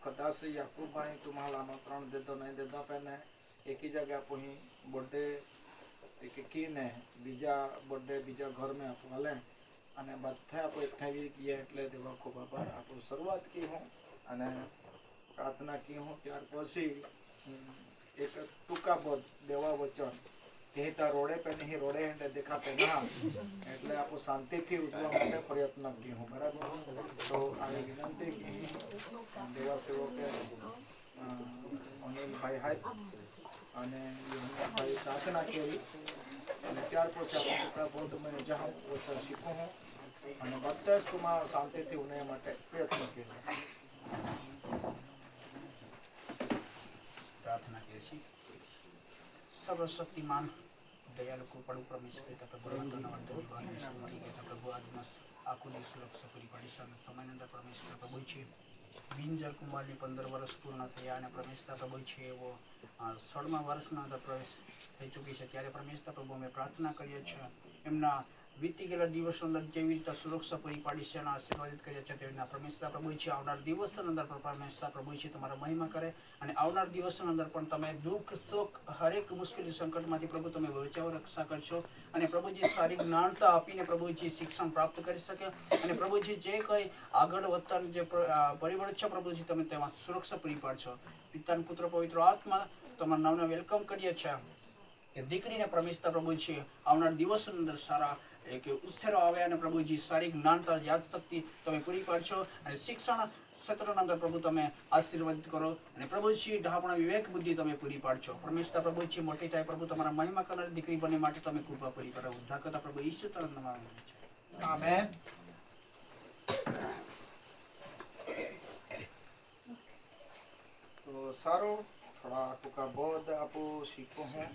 कदाच याकूब भाई तुम्हाला आमंत्रण देदो नहीं देदो पेने एक ही जगह आप ही बर्थडे एक की ने बीजा बर्थडे बीजा घर में आप वाले अने बधे आप अठावी किए एटले देवा खूब आभार आप शुरुआत की हूँ अने प्रार्थना की हूँ त्यार पछी एक टूका बोध देवा वचन कहता रोडे पे नहीं रोडे हेंडे देखाते ना एटले आप शांति थी उजवा माटे प्रयत्न की हूँ बराबर। तो आगे विनंती की देवा सेवके अनिल भाई हाय अने भाई प्रार्थना करी अने त्यार पछी आपण टूका बोध में जहाँ वचन शीखूँ हूँ अने बधे तुमारा शांति थी उन्हें माटे प्रयत्न करी। प्रार्थना करी सर्वशक्तिमान दयालु कृपाळु परमेश्वर पिता प्रभु प्रभु आज आखो दिवस सुरक्षा पूरी पाड़ी समय अंदर परमेश्वर प्रभु है बिंजल कुमार ने 15 वर्ष पूर्ण थया અને પરમેશ્વર પ્રભુ છે એવો 16મા વર્ષના અંદર પ્રવેશ થઈ ચૂકી છે ત્યારે પરમેશ્વર પ્રભુ અમે પ્રાર્થના કરીએ છીએ એમના વીતી ગયેલા દિવસો અંદર જેવી રીતે સુરક્ષા પૂરી પાડી છે અને આશીર્વાદિત કર્યા છે તેના પરમેશ્વર પ્રભુ છે આવનાર દિવસો અંદર પણ પરમેશ્વર પ્રભુ છે તમારા મહિમા કરે અને આવનાર દિવસો અંદર પણ તમે દુઃખ સુખ હરેક મુશ્કેલી સંકટમાંથી પ્રભુ તમે બચાવ રક્ષા કરશો અને પ્રભુજી સારી જ્ઞાનતા આપીને પ્રભુજી શિક્ષણ પ્રાપ્ત કરી શકે અને પ્રભુજી જે કંઈ આગળ વધતા જે પરિબળ છે પ્રભુજી તમે તેમાં સુરક્ષા પૂરી પાડશો પિતાના પુત્ર પવિત્ર આત્મા તમારા નામને વેલકમ કરીએ છીએ કે દીકરીને પરમેશ્વર પ્રભુ છે આવનાર દિવસો અંદર સારા एक उत्साह आवे અને પ્રભુજી સારી જ્ઞાનતા યાદ શક્તિ તમે પૂરી પાડશો અને શિક્ષણ ક્ષેત્રના અંદર પ્રભુ તમે આશીર્વાદિત કરો અને પ્રભુજી ઢાપણા વિવેક બુદ્ધિ તમે પૂરી પાડશો પરમેશ્વર પ્રભુજી મોટી થાય પ્રભુ તમારા મહિમા કરનારી દીકરી બને માટે તમે કૃપા પૂરી કરો ઉદ્ધાર કરતા પ્રભુ ઈસુ તરફના નામમાં આમેન। तो सारो थोड़ा टूका बोध आपो सीखो हूँ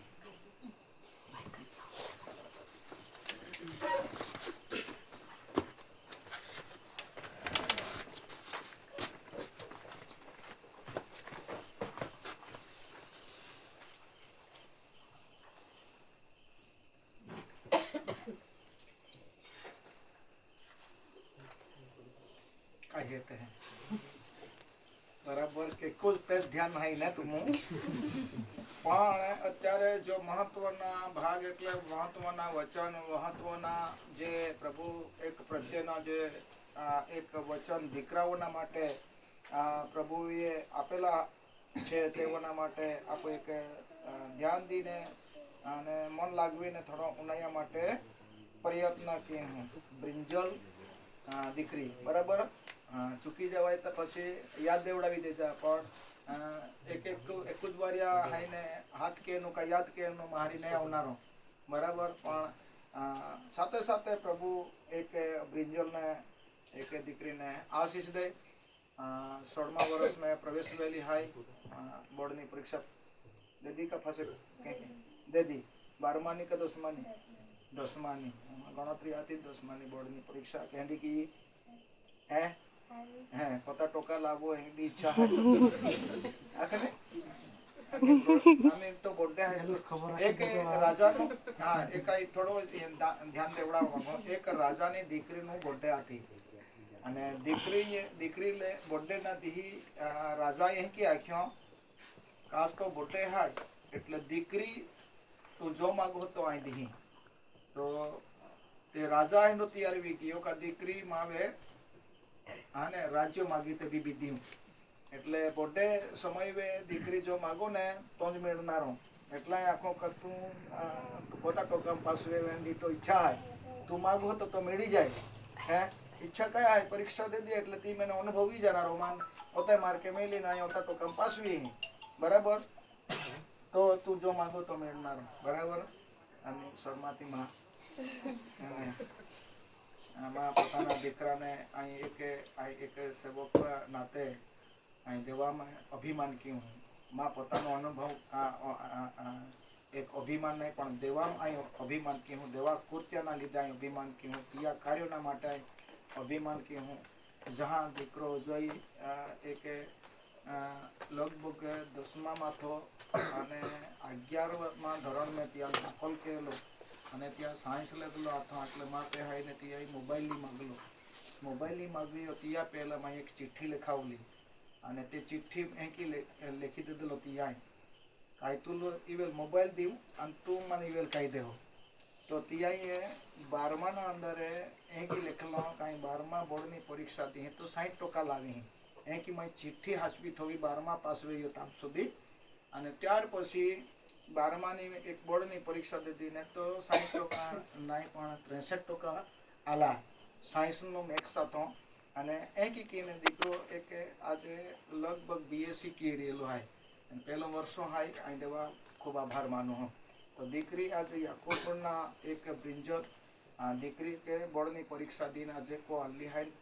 कहते हैं बराबर के कुछ पे ध्यान नहीं ना तुम पण अत्यारे जो महत्वना भाग એટલે મહત્વના વચન મહત્વના જે પ્રભુ એક પ્રત્યેના જે એક વચન દીકરાઓના માટે પ્રભુએ આપેલા છે તેઓના માટે આપણે એક ધ્યાન દઈને અને મન લાગવીને થોડો ઉનાયા માટે પ્રયત્ન કે હું બ્રિંજલ દીકરી બરાબર ચૂકી જવાય તો પછી યાદ દેવડાવી દેજા પણ એક જ વાર હાઈને હાથ કે એનું કાંઈ યાદ કે એનું મારી નહીં આવનારો બરાબર પણ સાથે સાથે પ્રભુ એક બ્રિંજલને એક દીકરીને આશીષ દે 16મા વર્ષમાં પ્રવેશ લેલી હાય બોર્ડની પરીક્ષા દીદી કા પાસે દીદી 12માની કે 10માની ગણતરી હતી 10માની બોર્ડની પરીક્ષા કેન્ડી की है हैं पता टोका लागो हिंदी इच्छा है आखने हमें तो बोलते हैं एक राजा नो हां एक थोड़ो ध्यान देवड़ा एक राजा ने दीकरी नो बर्थडे आती અને દીકરી લે બર્થડે ના દી રાજા એ કે આખ્યો કાસ તો બર્થડે હાય એટલે દીકરી તું જો માગો તો આઈ દી તો તે રાજા એનો તૈયાર વી ગયો કે દીકરી માવે આને રાજ્ય માગી તે બીબી દીમ એટલે બર્થડે સમયે દીકરી જો માગો ને તો જ મેળનારો એટલે આખો કરતું પોતા ટોકમ પાસવે વેંડી તો ઈચ્છા है તું માગો તો મેળી જાય હે ઈચ્છા કયા है પરીક્ષા દે દે એટલે તી મને અનુભવી જનારો માન પોતે માર કે મેલી ના ઓતા ટોકમ પાસવી બરાબર તો તું જો માગો તો મેળનારો બરાબર અને શર્માતી માં આમાં પોતાના દીકરાને અહીં એક સેવક નાતે અહીં દેવામાં અભિમાન ક્યું માં પોતાનો અનુભવ એક અભિમાન નહીં પણ દેવામાં અહીં અભિમાન ક્યું દેવા કૃત્યના લીધે અહીં અભિમાન ક્યું ક્રિયા કાર્યોના માટે અભિમાન ક્યું જहाँ દીકરો જોઈ એક લગભગ 10મામાં થો અને 11મા ધોરણમાં ત્યાં દાખલ કરેલો અને ત્યાં સાયન્સ લેધેલો હતો એટલે માપે હાઈને ત્યાં મોબાઈલની માગલો મોબાઈલની માગવી હતી ત્યાં પહેલાં મેં એક ચિઠ્ઠી લખાવલી અને તે ચિઠ્ઠી એંકી લેખી દીધેલો તિયાય કાંઈ તું ઇવેલ મોબાઈલ દીવું અને તું મને ઇવેલ કહી દેવો તો તિયાઈએ 12માના અંદરે એંકી લખેલો કાંઈ 12મા બોર્ડની પરીક્ષા હતી તો 60% લાવી એંકી મારી ચિઠ્ઠી હાચવી થવી 12મા પાસ રહ્યો તામ સુધી અને ત્યાર પછી 12માની એક બોર્ડની પરીક્ષા દીધી ને તો 60% નહીં પણ 63% આલા સાયન્સનો મેક્સ હતો અને એંકી કીને દીકરો એક આજે લગભગ બીએસસી કી રહેલો હાય અને પહેલો વર્ષો હાય અહીં દેવા ખૂબ આભાર માનું હું તો દીકરી આજે યાકોબના એક બ્રિંજર દીકરી કે બોર્ડની પરીક્ષા દઈને આજે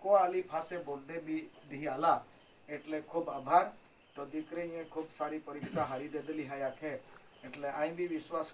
કો આલી ફાસે બોર્ડે બી દી આલા એટલે ખૂબ આભાર તો દીકરીએ ખૂબ સારી પરીક્ષા હારી દીધેલી હાય આખે એટલે અહીં બી વિશ્વાસ